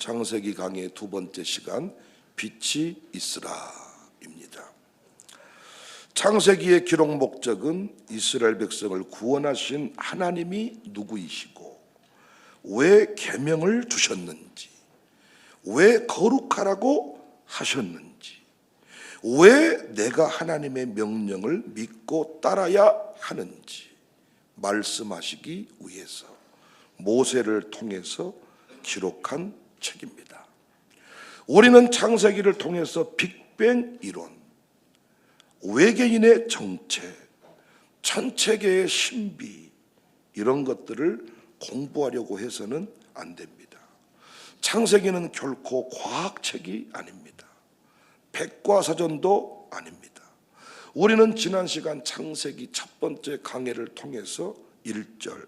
창세기 강의 두 번째 시간, 빛이 있으라입니다. 창세기의 기록 목적은 이스라엘 백성을 구원하신 하나님이 누구이시고 왜 계명을 주셨는지, 왜 거룩하라고 하셨는지, 왜 내가 하나님의 명령을 믿고 따라야 하는지 말씀하시기 위해서 모세를 통해서 기록한 책입니다. 우리는 창세기를 통해서 빅뱅 이론, 외계인의 정체, 천체계의 신비, 이런 것들을 공부하려고 해서는 안 됩니다. 창세기는 결코 과학책이 아닙니다. 백과사전도 아닙니다. 우리는 지난 시간 창세기 첫 번째 강해를 통해서 1절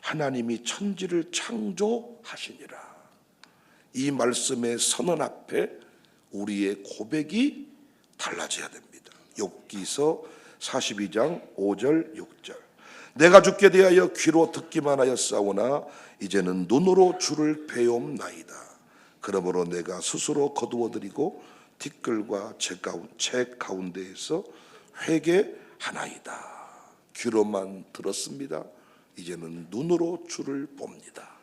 하나님이 천지를 창조하시니라, 이 말씀의 선언 앞에 우리의 고백이 달라져야 됩니다. 욥기서 42장 5절 6절 내가 주께 대하여 귀로 듣기만 하였사오나 이제는 눈으로 주를 배움나이다. 그러므로 내가 스스로 거두어드리고 티끌과 책 가운데에서 회개하나이다. 귀로만 들었습니다. 이제는 눈으로 주를 봅니다.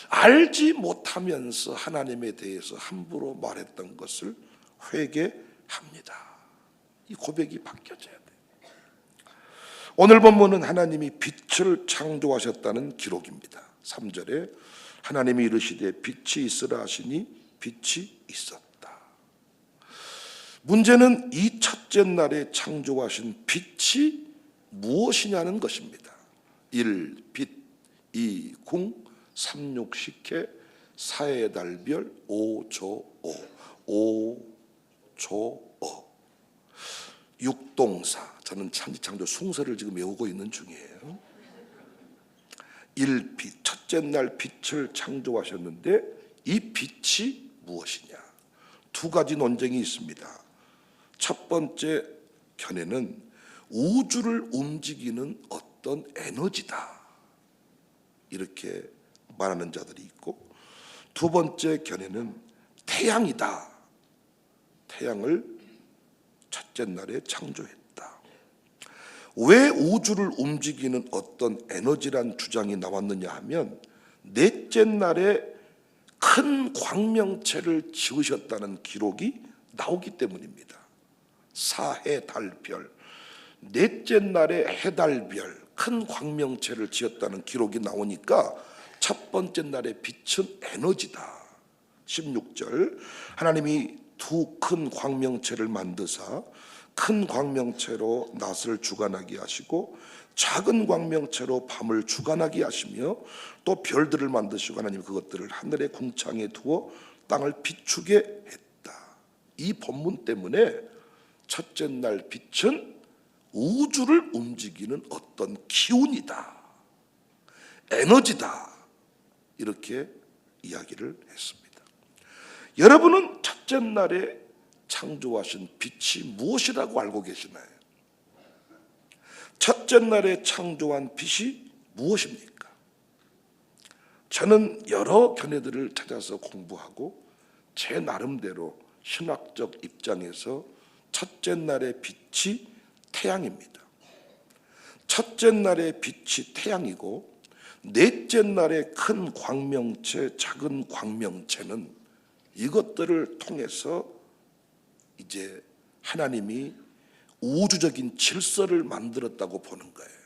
알지 못하면서 하나님에 대해서 함부로 말했던 것을 회개합니다. 이 고백이 바뀌어져야 돼요. 오늘 본문은 하나님이 빛을 창조하셨다는 기록입니다. 3절에 하나님이 이르시되 빛이 있으라 하시니 빛이 있었다. 문제는 이 첫째 날에 창조하신 빛이 무엇이냐는 것입니다. 1. 빛, 2. 궁, 3. 육식해, 4의 달별, 5. 조어, 5. 조어. 6동사. 저는 천지창조 숭서를 지금 외우고 있는 중이에요. 1. 빛, 첫째 날 빛을 창조하셨는데 이 빛이 무엇이냐? 두 가지 논쟁이 있습니다. 첫 번째 견해는 우주를 움직이는 어떤 에너지다, 이렇게 말하는 자들이 있고, 두 번째 견해는 태양이다. 태양을 첫째 날에 창조했다. 왜 우주를 움직이는 어떤 에너지란 주장이 나왔느냐 하면, 넷째 날에 큰 광명체를 지으셨다는 기록이 나오기 때문입니다. 4해 달별, 넷째 날에 해달별, 큰 광명체를 지었다는 기록이 나오니까 첫 번째 날의 빛은 에너지다. 16절 하나님이 두 큰 광명체를 만드사 큰 광명체로 낮을 주관하게 하시고 작은 광명체로 밤을 주관하게 하시며 또 별들을 만드시고 하나님 그것들을 하늘의 궁창에 두어 땅을 비추게 했다. 이 본문 때문에 첫째 날 빛은 우주를 움직이는 어떤 기운이다, 에너지다, 이렇게 이야기를 했습니다. 여러분은 첫째 날에 창조하신 빛이 무엇이라고 알고 계시나요? 첫째 날에 창조한 빛이 무엇입니까? 저는 여러 견해들을 찾아서 공부하고 제 나름대로 신학적 입장에서 첫째 날의 빛이 태양입니다. 첫째 날의 빛이 태양이고, 넷째 날의 큰 광명체, 작은 광명체는 이것들을 통해서 이제 하나님이 우주적인 질서를 만들었다고 보는 거예요.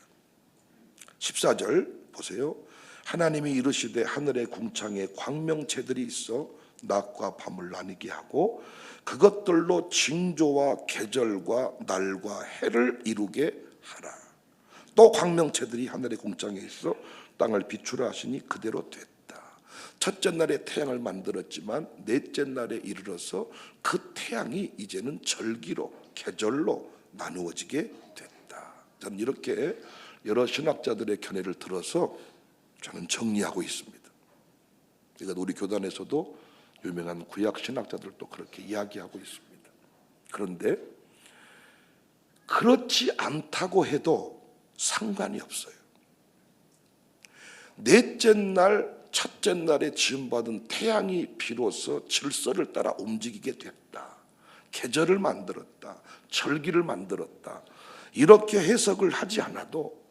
14절 보세요. 하나님이 이르시되 하늘의 궁창에 광명체들이 있어 낮과 밤을 나뉘게 하고 그것들로 징조와 계절과 날과 해를 이루게 하라. 또 광명체들이 하늘의 궁창에 있어 땅을 비추라 하시니 그대로 됐다. 첫째 날에 태양을 만들었지만 넷째 날에 이르러서 그 태양이 이제는 절기로, 계절로 나누어지게 됐다. 저는 이렇게 여러 신학자들의 견해를 들어서 저는 정리하고 있습니다. 그러니까 우리 교단에서도 유명한 구약 신학자들도 그렇게 이야기하고 있습니다. 그런데 그렇지 않다고 해도 상관이 없어요. 넷째 날 첫째 날에 지음받은 태양이 비로소 질서를 따라 움직이게 됐다. 계절을 만들었다. 절기를 만들었다. 이렇게 해석을 하지 않아도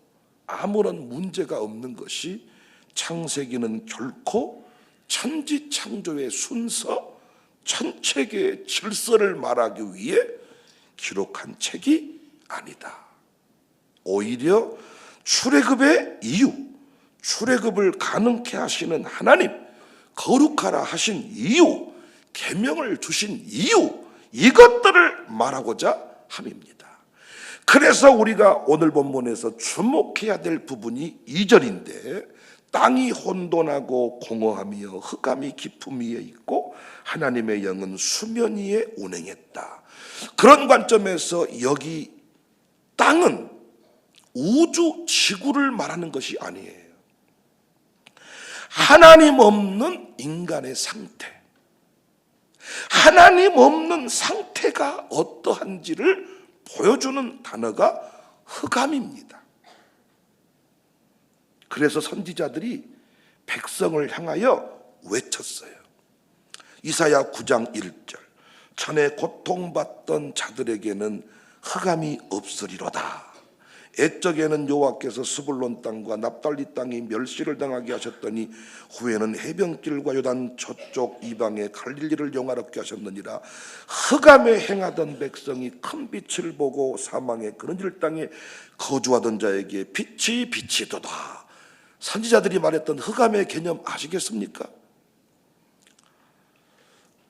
아무런 문제가 없는 것이 창세기는 결코 천지창조의 순서, 천체계의 질서를 말하기 위해 기록한 책이 아니다. 오히려 출애굽의 이유, 출애굽을 가능케 하시는 하나님, 거룩하라 하신 이유, 계명을 주신 이유, 이것들을 말하고자 함입니다. 그래서 우리가 오늘 본문에서 주목해야 될 부분이 2절인데, 땅이 혼돈하고 공허하며 흑암이 깊음 위에 있고 하나님의 영은 수면 위에 운행했다. 그런 관점에서 여기 땅은 우주 지구를 말하는 것이 아니에요. 하나님 없는 인간의 상태, 하나님 없는 상태가 어떠한지를 보여주는 단어가 흑암입니다. 그래서 선지자들이 백성을 향하여 외쳤어요. 이사야 9장 1절, 전에 고통받던 자들에게는 흑암이 없으리로다. 옛적에는 여호와께서 스불론 땅과 납달리 땅이 멸시를 당하게 하셨더니 후에는 해변길과 요단 저쪽 이방의 갈릴리를 영화롭게 하셨느니라. 흑암에 행하던 백성이 큰 빛을 보고 사망의 그늘질 땅에 거주하던 자에게 빛이 비치도다. 선지자들이 말했던 흑암의 개념 아시겠습니까?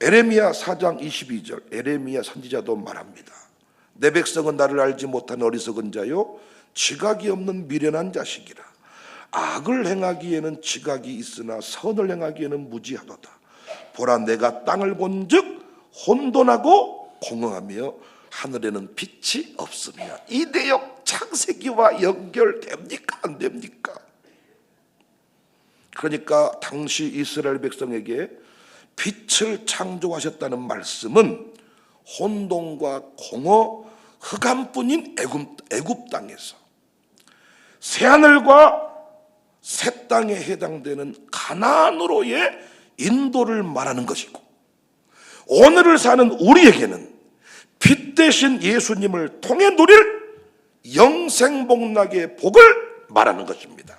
에레미야 4장 22절, 에레미야 선지자도 말합니다. 내 백성은 나를 알지 못한 어리석은 자요, 지각이 없는 미련한 자식이라. 악을 행하기에는 지각이 있으나 선을 행하기에는 무지하도다. 보라, 내가 땅을 본즉 혼돈하고 공허하며 하늘에는 빛이 없으며. 이 내용 창세기와 연결됩니까? 안 됩니까? 그러니까 당시 이스라엘 백성에게 빛을 창조하셨다는 말씀은 혼돈과 공허, 흑암뿐인 애굽 땅에서 새하늘과 새 땅에 해당되는 가나안으로의 인도를 말하는 것이고, 오늘을 사는 우리에게는 빛 대신 예수님을 통해 누릴 영생복락의 복을 말하는 것입니다.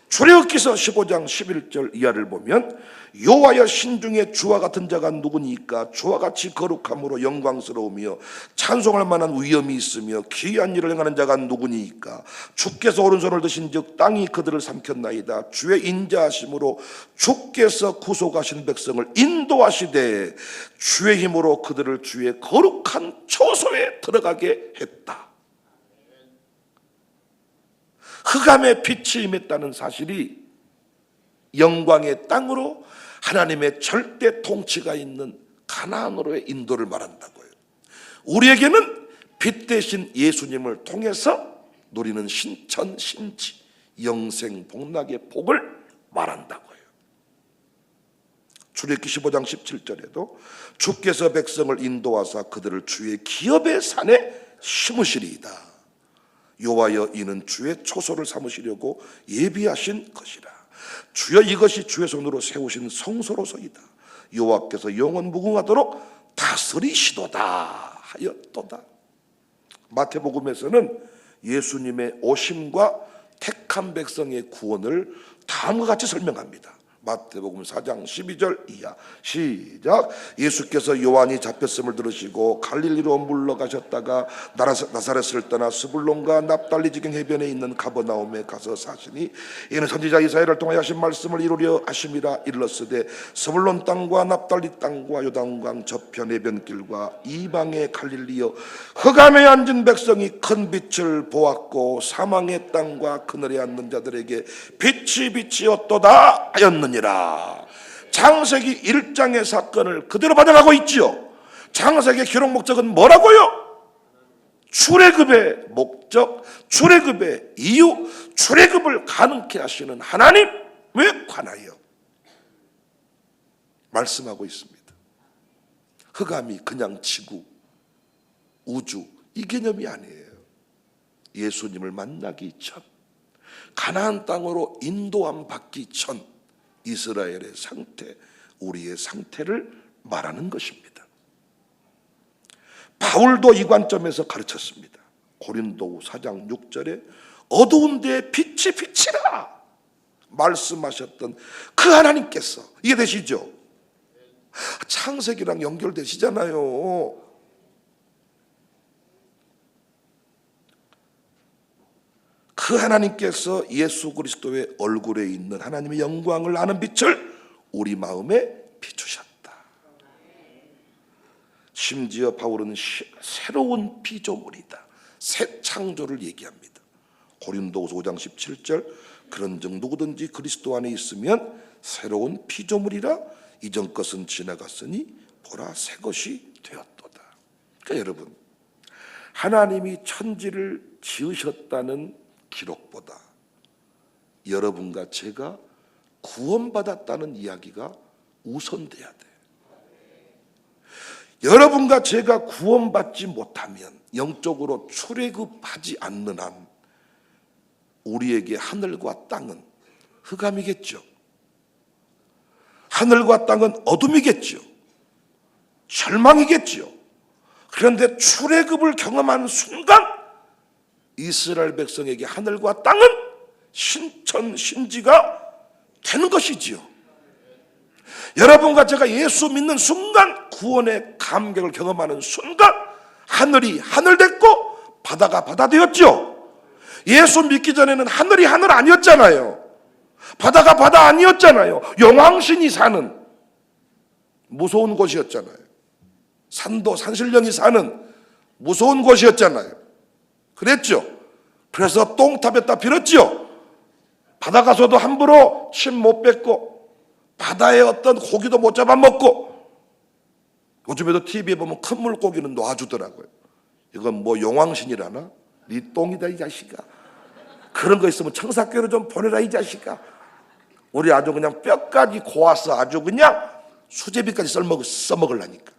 출애굽기서 15장 11절 이하를 보면 여호와여 신중에 주와 같은 자가 누구니까? 주와 같이 거룩함으로 영광스러우며 찬송할 만한 위엄이 있으며 기이한 일을 행하는 자가 누구니까? 주께서 오른손을 드신즉 땅이 그들을 삼켰나이다. 주의 인자하심으로 주께서 구속하신 백성을 인도하시되 주의 힘으로 그들을 주의 거룩한 초소에 들어가게 했다. 흑암의 빛이 임했다는 사실이 영광의 땅으로 하나님의 절대 통치가 있는 가나안으로의 인도를 말한다고요. 우리에게는 빛 대신 예수님을 통해서 누리는 신천 신지 영생 복락의 복을 말한다고요. 출애굽기 15장 17절에도 주께서 백성을 인도하사 그들을 주의 기업의 산에 심으시리이다. 여호와여 이는 주의 초소를 삼으시려고 예비하신 것이라. 주여 이것이 주의 손으로 세우신 성소로서이다. 여호와께서 영원 무궁하도록 다스리시도다 하였도다. 마태복음에서는 예수님의 오심과 택한 백성의 구원을 다음과 같이 설명합니다. 마태복음 4장 12절 이하 시작. 예수께서 요한이 잡혔음을 들으시고 갈릴리로 물러가셨다가 나사렛을 떠나 스불론과 납달리 지경 해변에 있는 가버나움에 가서 사시니 이는 선지자 이사야를 통하여 하신 말씀을 이루려 하심이라. 일렀으되 스불론 땅과 납달리 땅과 요단강 저편 해변길과 이방의 갈릴리여 흑암에 앉은 백성이 큰 빛을 보았고 사망의 땅과 그늘에 앉는 자들에게 빛이 비치었도다 하였느니라. 창세기 1장의 사건을 그대로 받아가고 있지요. 창세기 기록 목적은 뭐라고요? 출애굽의 목적, 출애굽의 이유, 출애굽을 가능케 하시는 하나님에 관하여 말씀하고 있습니다. 흑암이 그냥 지구, 우주 이 개념이 아니에요. 예수님을 만나기 전, 가나안 땅으로 인도함 받기 전 이스라엘의 상태, 우리의 상태를 말하는 것입니다. 바울도 이 관점에서 가르쳤습니다. 고린도후 4장 6절에 어두운 데에 빛이 비치라 말씀하셨던 그 하나님께서, 이해되시죠? 창세기랑 연결되시잖아요. 그 하나님께서 예수 그리스도의 얼굴에 있는 하나님의 영광을 아는 빛을 우리 마음에 비추셨다. 심지어 바울은 새로운 피조물이다, 새 창조를 얘기합니다. 고린도후서 5장 17절 그런즉 누구든지 그리스도 안에 있으면 새로운 피조물이라 이전 것은 지나갔으니 보라 새 것이 되었도다. 그러니까 여러분, 하나님이 천지를 지으셨다는 기록보다 여러분과 제가 구원받았다는 이야기가 우선돼야 돼. 여러분과 제가 구원받지 못하면, 영적으로 출애굽하지 않는 한 우리에게 하늘과 땅은 흑암이겠죠. 하늘과 땅은 어둠이겠죠. 절망이겠죠. 그런데 출애굽을 경험하는 순간 이스라엘 백성에게 하늘과 땅은 신천신지가 되는 것이지요. 여러분과 제가 예수 믿는 순간, 구원의 감격을 경험하는 순간 하늘이 하늘 됐고 바다가 바다 되었죠. 예수 믿기 전에는 하늘이 하늘 아니었잖아요. 바다가 바다 아니었잖아요. 용왕신이 사는 무서운 곳이었잖아요. 산도 산신령이 사는 무서운 곳이었잖아요. 그랬죠. 그래서 똥탑에다 빌었죠. 바다 가서도 함부로 침 못 뱉고 바다에 어떤 고기도 못 잡아먹고, 요즘에도 TV에 보면 큰 물고기는 놔주더라고요. 이건 뭐 용왕신이라나? 네 똥이다 이 자식아. 그런 거 있으면 청사교로 좀 보내라 이 자식아. 우리 아주 그냥 뼈까지 고와서 아주 그냥 수제비까지 써먹으려니까.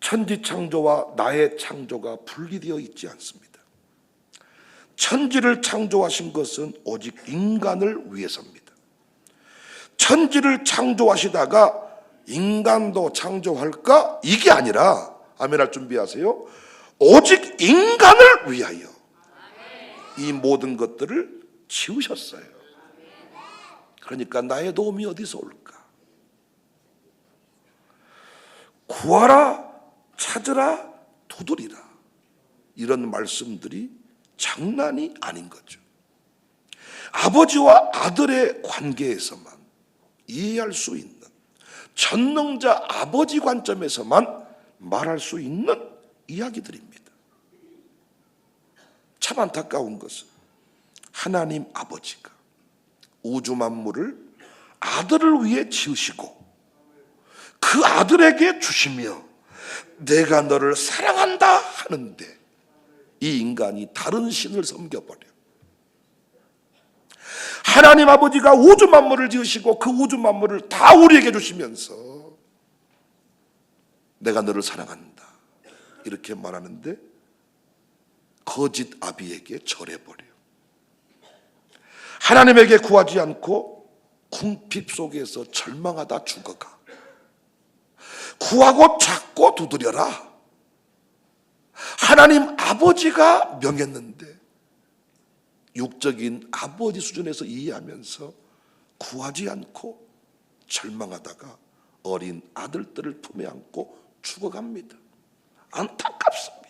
천지 창조와 나의 창조가 분리되어 있지 않습니다. 천지를 창조하신 것은 오직 인간을 위해서입니다. 천지를 창조하시다가 인간도 창조할까? 이게 아니라, 아멘할 준비하세요. 오직 인간을 위하여 이 모든 것들을 지으셨어요. 그러니까 나의 도움이 어디서 올까? 구하라, 찾으라, 두드리라. 이런 말씀들이 장난이 아닌 거죠. 아버지와 아들의 관계에서만 이해할 수 있는, 전능자 아버지 관점에서만 말할 수 있는 이야기들입니다. 참 안타까운 것은 하나님 아버지가 우주 만물을 아들을 위해 지으시고 그 아들에게 주시며 내가 너를 사랑한다 하는데 이 인간이 다른 신을 섬겨버려. 하나님 아버지가 우주 만물을 지으시고 그 우주 만물을 다 우리에게 주시면서 내가 너를 사랑한다 이렇게 말하는데 거짓 아비에게 절해버려. 하나님에게 구하지 않고 궁핍 속에서 절망하다 죽어가. 구하고 찾고 두드려라. 하나님 아버지가 명했는데 육적인 아버지 수준에서 이해하면서 구하지 않고 절망하다가 어린 아들들을 품에 안고 죽어갑니다. 안타깝습니다.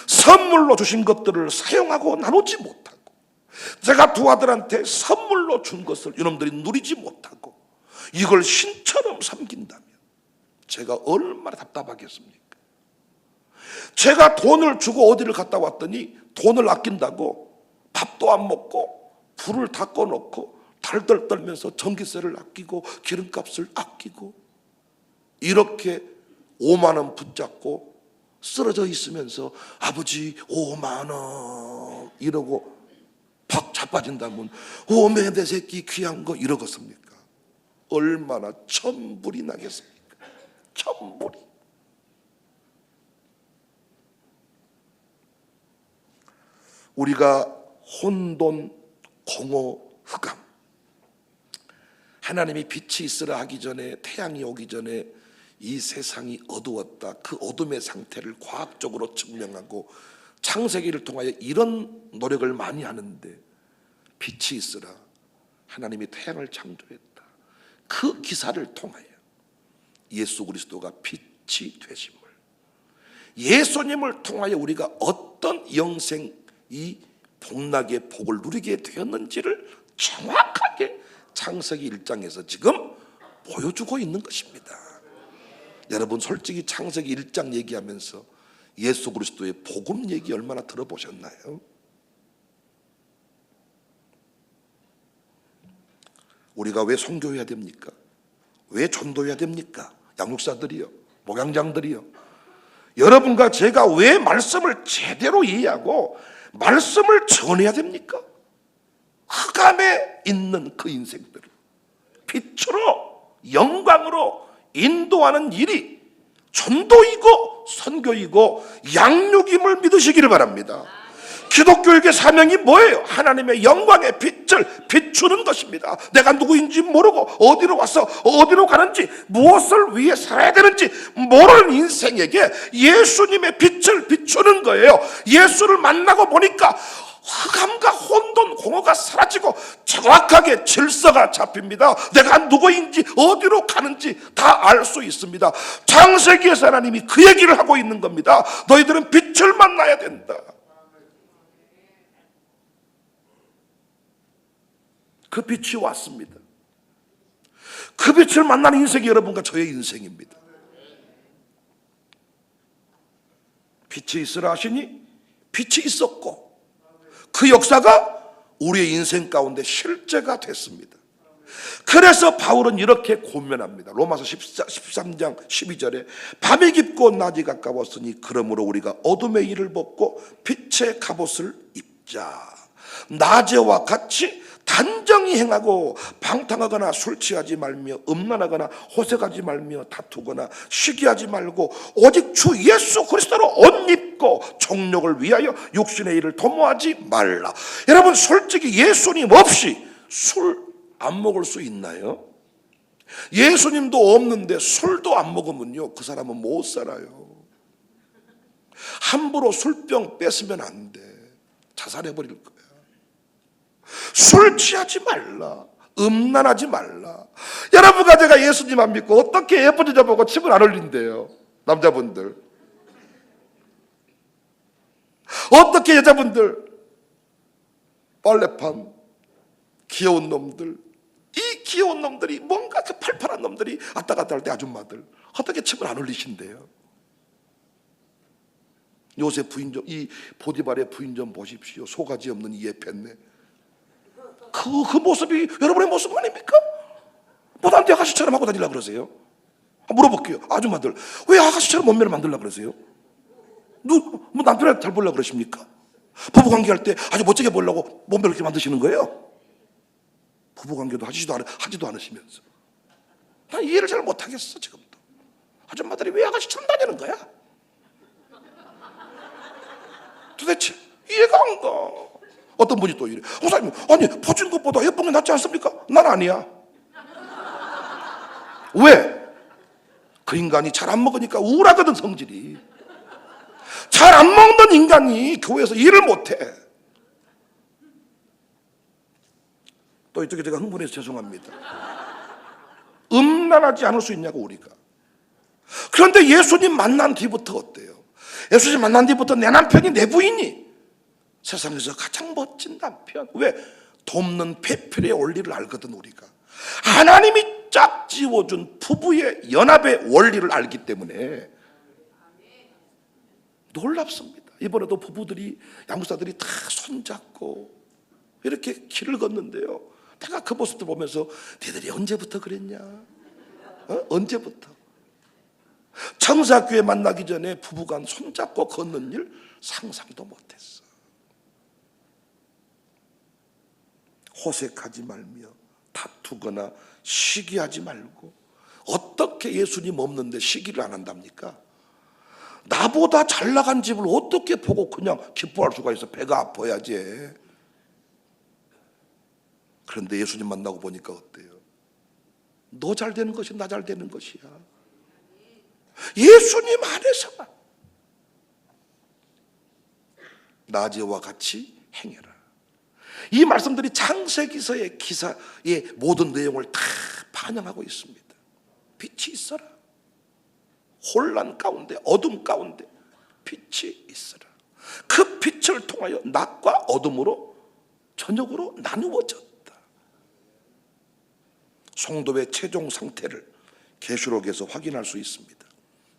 선물로 주신 것들을 사용하고 나누지 못하고, 제가 두 아들한테 선물로 준 것을 이놈들이 누리지 못하고 이걸 신처럼 섬긴다면 제가 얼마나 답답하겠습니까? 제가 돈을 주고 어디를 갔다 왔더니 돈을 아낀다고 밥도 안 먹고 불을 다 꺼놓고 달달 떨면서 전기세를 아끼고 기름값을 아끼고 이렇게 5만 원 붙잡고 쓰러져 있으면서 아버지 5만 원 이러고 박 자빠진다면 오메 내 새끼 귀한 거 이러겠습니까? 얼마나 천불이 나겠습니까? 천불이. 우리가 혼돈, 공허, 흑암. 하나님이 빛이 있으라 하기 전에, 태양이 오기 전에 이 세상이 어두웠다. 그 어둠의 상태를 과학적으로 증명하고 창세기를 통하여 이런 노력을 많이 하는데, 빛이 있으라, 하나님이 태양을 창조했다. 그 기사를 통하여 예수 그리스도가 빛이 되심을, 예수님을 통하여 우리가 어떤 영생, 이 복락의 복을 누리게 되었는지를 정확하게 창세기 1장에서 지금 보여주고 있는 것입니다. 여러분, 솔직히 창세기 1장 얘기하면서 예수 그리스도의 복음 얘기 얼마나 들어보셨나요? 우리가 왜 선교해야 됩니까? 왜 전도해야 됩니까? 양육사들이요, 목양장들이요, 여러분과 제가 왜 말씀을 제대로 이해하고 말씀을 전해야 됩니까? 흑암에 있는 그 인생들을 빛으로, 영광으로 인도하는 일이 전도이고 선교이고 양육임을 믿으시기를 바랍니다. 기독교육의 사명이 뭐예요? 하나님의 영광의 빛을 비추는 것입니다. 내가 누구인지 모르고 어디로 와서 어디로 가는지, 무엇을 위해 살아야 되는지 모르는 인생에게 예수님의 빛을 비추는 거예요. 예수를 만나고 보니까 흑암과 혼돈, 공허가 사라지고 정확하게 질서가 잡힙니다. 내가 누구인지 어디로 가는지 다 알 수 있습니다. 창세기에서 하나님이 그 얘기를 하고 있는 겁니다. 너희들은 빛을 만나야 된다. 그 빛이 왔습니다. 그 빛을 만나는 인생이 여러분과 저의 인생입니다. 빛이 있으라 하시니 빛이 있었고 그 역사가 우리의 인생 가운데 실제가 됐습니다. 그래서 바울은 이렇게 고면합니다. 로마서 13장 12절에 밤이 깊고 낮이 가까웠으니 그러므로 우리가 어둠의 일을 벗고 빛의 갑옷을 입자. 낮에와 같이 단정히 행하고 방탕하거나 술 취하지 말며 음란하거나 호색하지 말며 다투거나 시기하지 말고 오직 주 예수 그리스도로 옷 입고 정욕을 위하여 육신의 일을 도모하지 말라. 여러분, 솔직히 예수님 없이 술 안 먹을 수 있나요? 예수님도 없는데 술도 안 먹으면요, 그 사람은 못 살아요. 함부로 술병 뺏으면 안 돼. 자살해버릴 거야. 술 취하지 말라. 음란하지 말라. 여러분과 제가 예수님 안 믿고 어떻게 예쁜 여자 보고 침을 안 흘린대요? 남자분들. 어떻게 여자분들 빨래판 귀여운 놈들, 이 귀여운 놈들이, 뭔가 그 팔팔한 놈들이 왔다 갔다 할 때 아줌마들 어떻게 침을 안 흘리신대요? 요새 부인 좀, 이 보디발의 부인 좀 보십시오. 소가지 없는 이 예편네. 그 모습이 여러분의 모습 아닙니까? 뭐 남자 아가씨처럼 하고 다니려고 그러세요? 물어볼게요. 아줌마들, 왜 아가씨처럼 몸매를 만들려고 그러세요? 뭐 남편한테 잘 보려고 그러십니까? 부부관계 할 때 아주 멋지게 보려고 몸매를 이렇게 만드시는 거예요? 부부관계도 하지도 않으시면서. 난 이해를 잘 못하겠어. 지금도 아줌마들이 왜 아가씨처럼 다니는 거야? 도대체 이해가 안 가. 어떤 분이 또 이래, 목사님, 아니 퍼진 것보다 예쁜 게 낫지 않습니까? 난 아니야. 왜? 그 인간이 잘 안 먹으니까 우울하거든. 성질이 잘 안 먹는 인간이 교회에서 일을 못해. 또 이쪽에 제가 흥분해서 죄송합니다. 음란하지 않을 수 있냐고 우리가. 그런데 예수님 만난 뒤부터 어때요? 예수님 만난 뒤부터 내 남편이, 내 부인이 세상에서 가장 멋진 남편. 왜? 돕는 배필의 원리를 알거든. 우리가 하나님이 짝 지워준 부부의 연합의 원리를 알기 때문에 놀랍습니다. 이번에도 부부들이, 양육사들이 다 손잡고 이렇게 길을 걷는데요, 내가 그 모습들 보면서 니들이 언제부터 그랬냐? 언제부터? 청사교회 만나기 전에 부부간 손잡고 걷는 일 상상도 못했어. 호색하지 말며 다투거나 시기하지 말고. 어떻게 예수님 없는데 시기를 안 한답니까? 나보다 잘 나간 집을 어떻게 보고 그냥 기뻐할 수가 있어? 배가 아파야지. 그런데 예수님 만나고 보니까 어때요? 너 잘 되는 것이 나 잘 되는 것이야. 예수님 안에서만 낮에와 같이 행해라. 이 말씀들이 창세기서의 기사의 모든 내용을 다 반영하고 있습니다. 빛이 있어라. 혼란 가운데, 어둠 가운데 빛이 있어라. 그 빛을 통하여 낮과 어둠으로, 저녁으로 나누어졌다. 성도의 최종 상태를 계시록에서 확인할 수 있습니다.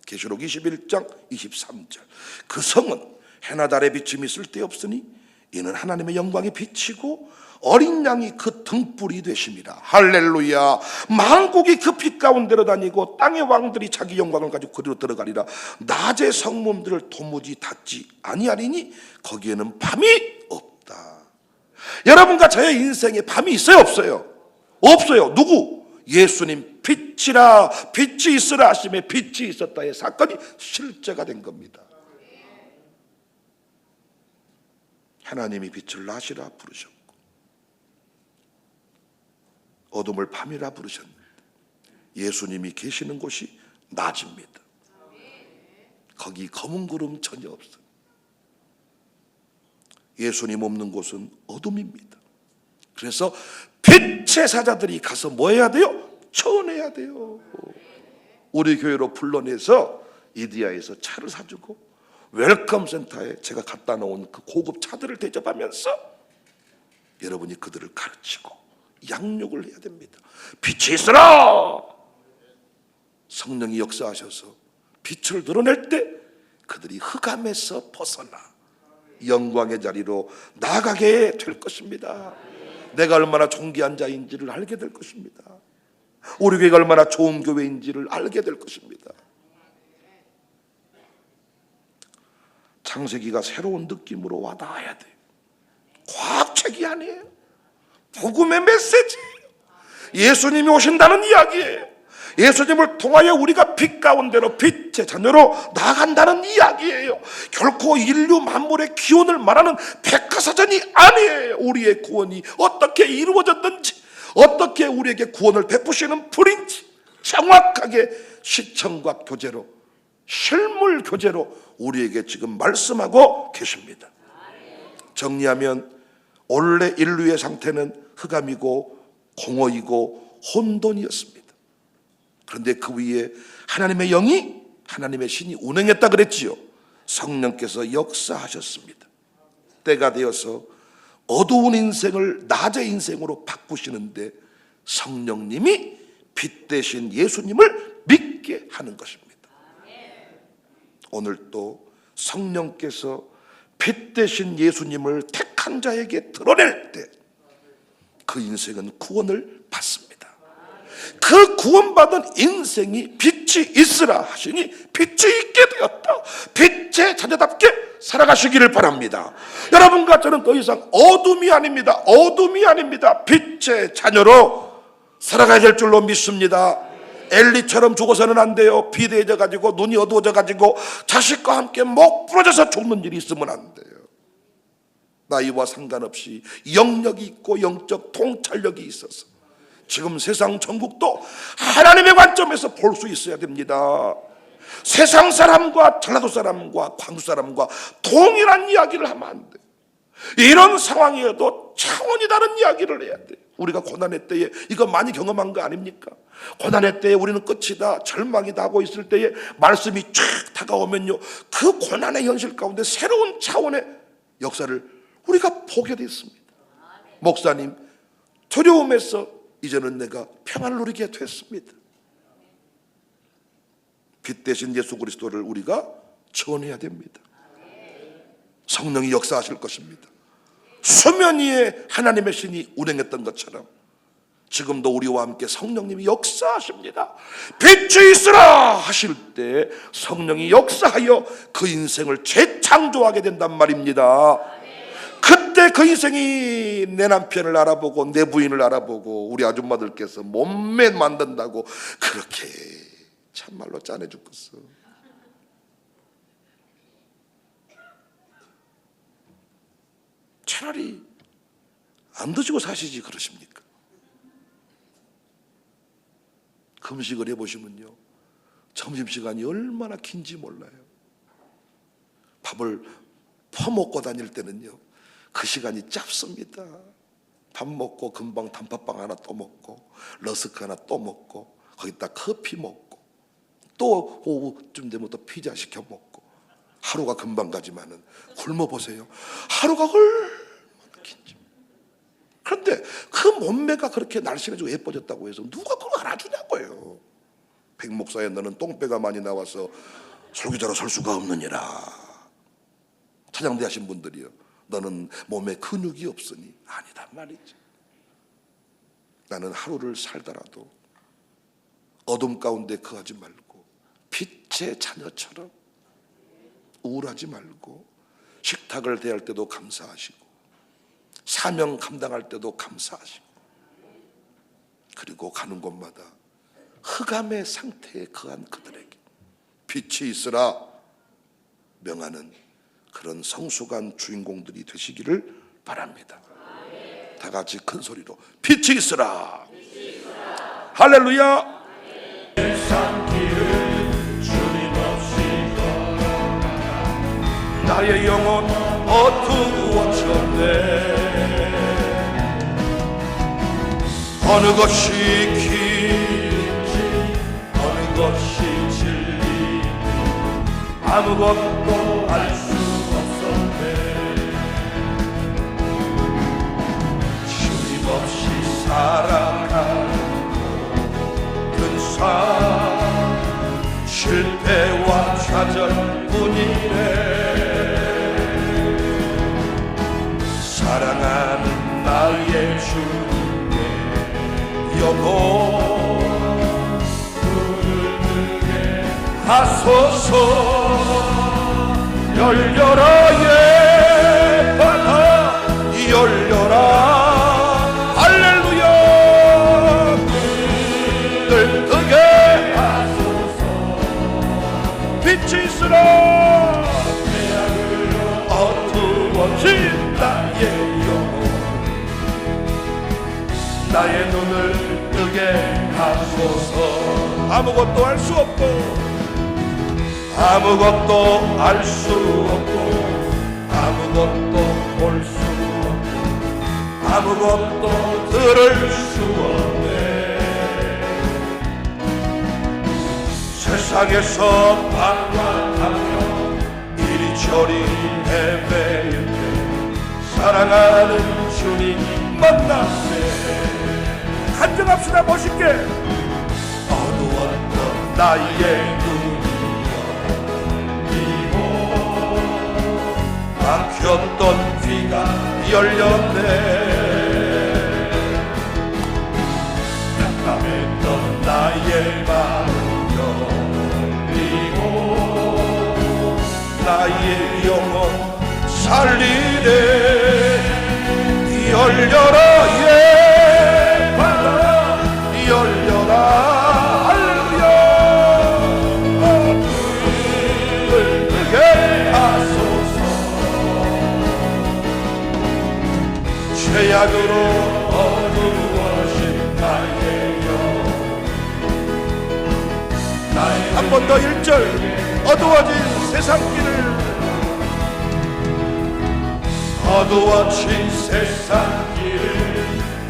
계시록 21장 23절. 그 성은 해나 달의 비침이 쓸데없으니 이는 하나님의 영광이 비치고 어린 양이 그 등불이 되심이라. 할렐루야. 만국이 그 빛 가운데로 다니고 땅의 왕들이 자기 영광을 가지고 그리로 들어가리라. 낮의 성문들을 도무지 닫지 아니하리니 거기에는 밤이 없다. 여러분과 저의 인생에 밤이 있어요, 없어요? 없어요. 누구? 예수님 빛이라, 빛이 있으라 하심에 빛이 있었다의 사건이 실제가 된 겁니다. 하나님이 빛을 낮이라 부르셨고 어둠을 밤이라 부르셨는데 예수님이 계시는 곳이 낮입니다. 거기 검은 구름 전혀 없어요. 예수님 없는 곳은 어둠입니다. 그래서 빛의 사자들이 가서 뭐 해야 돼요? 청해야 돼요. 우리 교회로 불러내서 이디야에서 차를 사주고 웰컴 센터에 제가 갖다 놓은 그 고급 차들을 대접하면서 여러분이 그들을 가르치고 양육을 해야 됩니다. 빛이 있어라. 성령이 역사하셔서 빛을 드러낼 때 그들이 흑암에서 벗어나 영광의 자리로 나가게 될 것입니다. 내가 얼마나 존귀한 자인지를 알게 될 것입니다. 우리 교회가 얼마나 좋은 교회인지를 알게 될 것입니다. 창세기가 새로운 느낌으로 와닿아야 돼요. 과학책이 아니에요. 복음의 메시지예요. 예수님이 오신다는 이야기예요. 예수님을 통하여 우리가 빛 가운데로 빛의 자녀로 나아간다는 이야기예요. 결코 인류 만물의 기원을 말하는 백과사전이 아니에요. 우리의 구원이 어떻게 이루어졌는지, 어떻게 우리에게 구원을 베푸시는 분인지 정확하게 시청과 교제로, 실물 교제로 우리에게 지금 말씀하고 계십니다. 정리하면 원래 인류의 상태는 흑암이고 공허이고 혼돈이었습니다. 그런데 그 위에 하나님의 영이, 하나님의 신이 운행했다 그랬지요. 성령께서 역사하셨습니다. 때가 되어서 어두운 인생을 낮의 인생으로 바꾸시는데 성령님이 빛 대신 예수님을 믿게 하는 것입니다. 오늘 또 성령께서 빛 대신 예수님을 택한 자에게 드러낼 때 그 인생은 구원을 받습니다. 그 구원받은 인생이 빛이 있으라 하시니 빛이 있게 되었다. 빛의 자녀답게 살아가시기를 바랍니다. 여러분과 저는 더 이상 어둠이 아닙니다. 어둠이 아닙니다. 빛의 자녀로 살아가야 될 줄로 믿습니다. 엘리처럼 죽어서는 안 돼요. 비대해져 가지고 눈이 어두워져 가지고 자식과 함께 목 부러져서 죽는 일이 있으면 안 돼요. 나이와 상관없이 영역이 있고 영적 통찰력이 있어서 지금 세상 전국도 하나님의 관점에서 볼 수 있어야 됩니다. 세상 사람과 전라도 사람과 광주 사람과 동일한 이야기를 하면 안 돼요. 이런 상황이어도 차원이 다른 이야기를 해야 돼요. 우리가 고난의 때에 이거 많이 경험한 거 아닙니까? 고난의 때에 우리는 끝이다, 절망이다 하고 있을 때에 말씀이 쫙 다가오면요, 그 고난의 현실 가운데 새로운 차원의 역사를 우리가 보게 됐습니다. 목사님, 두려움에서 이제는 내가 평안을 누리게 됐습니다. 빛 대신 예수 그리스도를 우리가 전해야 됩니다. 성령이 역사하실 것입니다. 수면 위에 하나님의 신이 운행했던 것처럼 지금도 우리와 함께 성령님이 역사하십니다. 빛이 있으라 하실 때 성령이 역사하여 그 인생을 재창조하게 된단 말입니다. 그때 그 인생이 내 남편을 알아보고 내 부인을 알아보고 우리 아줌마들께서 몸매 만든다고 그렇게 참말로 짠해 죽겠어. 차라리 안 드시고 사시지 그러십니까? 금식을 해보시면요, 점심시간이 얼마나 긴지 몰라요. 밥을 퍼먹고 다닐 때는요, 그 시간이 짧습니다. 밥 먹고 금방 단팥빵 하나 또 먹고 러스크 하나 또 먹고 거기다 커피 먹고 또 오후쯤 되면 또 피자 시켜 먹고 하루가 금방 가지만은 굶어보세요. 하루가 얼마나 긴지. 그런데 그 몸매가 그렇게 날씬해지고 예뻐졌다고 해서 누가 그걸 알아주냐고요. 백 목사야, 너는 똥배가 많이 나와서 설교자로 설 수가 없느니라. 차장대 하신 분들이요, 너는 몸에 근육이 없으니. 아니단 말이죠. 나는 하루를 살더라도 어둠 가운데 거하지 말고 빛의 자녀처럼 우울하지 말고 식탁을 대할 때도 감사하시고 사명 감당할 때도 감사하시고, 그리고 가는 곳마다 흑암의 상태에 거한 그들에게 빛이 있으라 명하는 그런 성숙한 주인공들이 되시기를 바랍니다. 다 같이 큰 소리로 빛이 있으라. 할렐루야. 나의 영혼 어두워졌네. 어느 것이 길인지 어느 것이 진리 아무것도 알 수 없었네. 주님 없이 살아가는 삶 실패와 좌절뿐이네. 사랑하는 나의 주님의 영혼 눈을 뜨게 하소서. 열려라 예바다 열려라. 할렐루야. 눈을 뜨게 하소서. 빛이 있으라. 어두워진 나의 영혼 나의 눈을 뜨게 하소서. 아무것도 알 수 없고 아무것도 알 수 없고 아무것도 볼 수 없고 아무것도 들을 수 없네. 세상에서 방황하며 이리저리 헤매일 때 사랑하는 주님 만났네. 간증합시다. 멋있게. 어두웠던 나의 막혔던 귀가 열렸네. 답답했던 나의 마음 열리고 나의 영혼 살리네. 열려라 예바다 열려라. 할렐루야. 눈을 뜨게 하소서. 죄악으로 어두워진 나의 영혼 한 번 더 1절. 어두워진 세상길을 어두워진 세상길을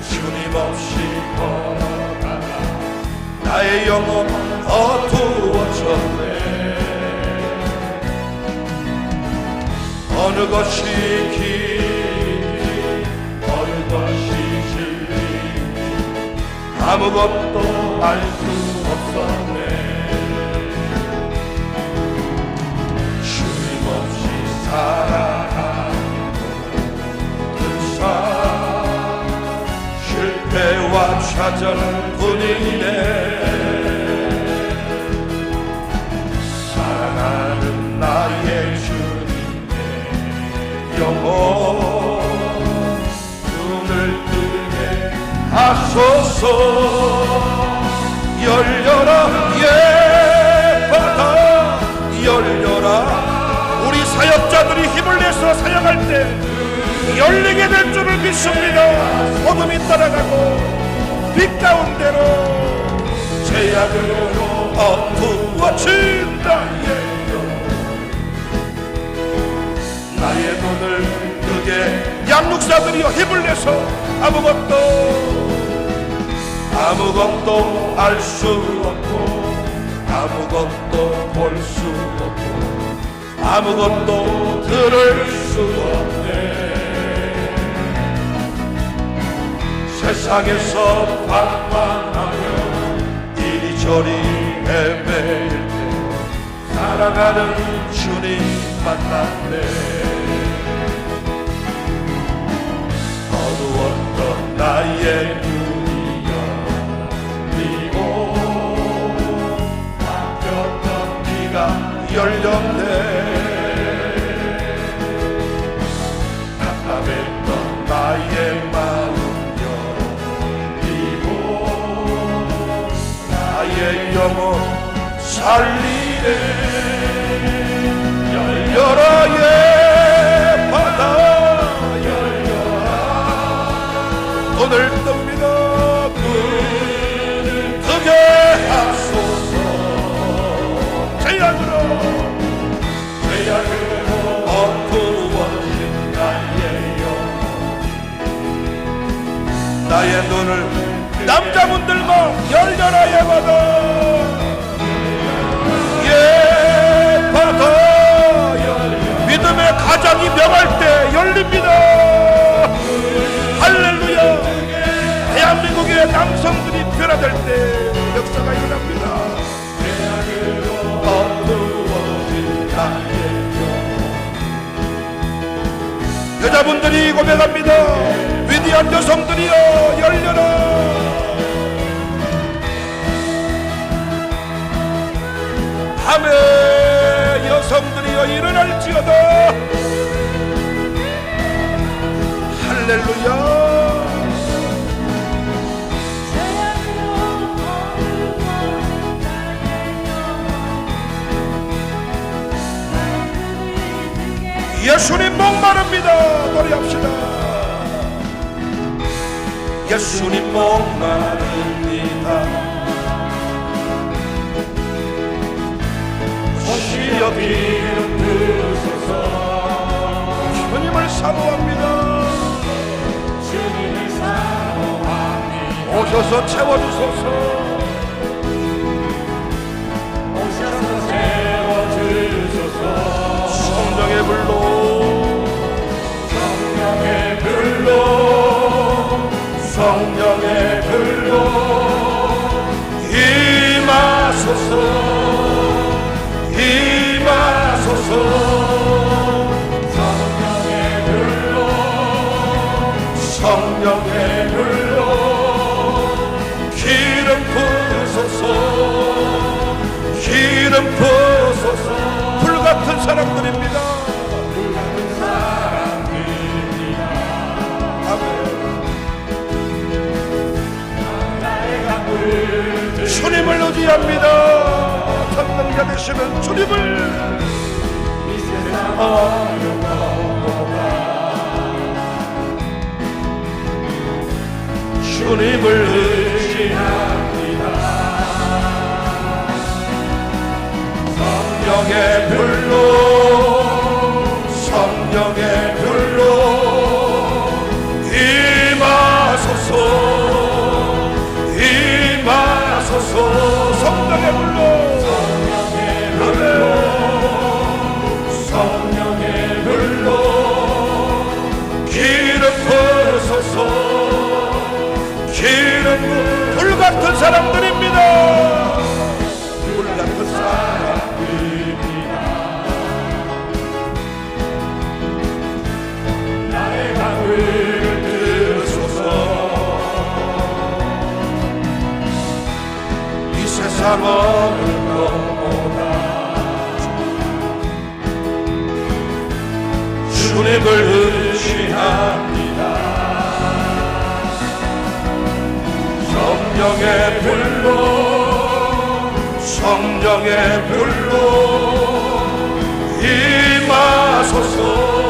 주님 없이 걸어가다 나의 영혼 어두워졌네. 어느 것이 길인지 어느 것이 진리인지 아무것도 알 수 없었네. 주님 없이 살아가는 삶 실패와 좌절뿐이네. 사랑하는 나의 주님의 영혼 눈을 뜨게 하소서. 열려라 예바다 열려라. 우리 사역자들이 힘을 내서 사역할 때 열리게 될 줄을 믿습니다. 어둠이 따라가고 빛 가운데로 제약으로 엎어친다. 나의 눈을 뜨게 양육사들이여 힘을 내서 아무것도 알 수 없고 아무것도 볼 수 없고 아무것도 들을 수 없네. 세상에서 방황하며 이리저리 헤매일 때 사랑하는 주님 만났네. 어두웠던 나의 눈이 열리고 막혔던 귀가 열렸네. 답답했던 나의 마음 나의 영혼 살리네. 열려라 예 바다 열려라. 오늘 뜹니다. 눈을 뜨게 하소서. 제약으로 엎어진 나의 눈을 남자분들만 열려라 예 바다 예 바다. 믿음의 가장이 명할 때 열립니다. 할렐루야. 대한민국의 남성들이 변화될 때 역사가 일어납니다. 여자분들이 고백합니다. 위대한 여성들이여 열려라. 밤에 여성들이여 일어날지어다. 할렐루야. 예수님 목마릅니다. 노래합시다. 예수님 목마릅니다. 오시려 기름 부으소서. 주님을 사모합니다. 주님을 사모합니다. 오셔서 채워주소서. 오셔서 채워주소서. 성령의 불로 성령의 불로 성령의 불로 임하소서. 임하소서. 성령의 불로 성령의 불로 기름 부으소서. 기름 부으소서. 불같은 사람들입니다. 불같은 사람들입니다. 아멘. 나의 강물 주님을 의지합니다. 전능자 되시는 주님을 이 세상 주님을 의지합니다. 성령의 불로 성령의 불로 임하소서. 임하소서. 성령의 불로 성령의 불로 기름 부으소서. 기름 불같은 사람들입니다. 불같은 사람들입니다. 나의 강을 들으소서. 이 세상 어느 것보다 주님을 의지합니다. 성령의 불로 성령의 불로 임하소서.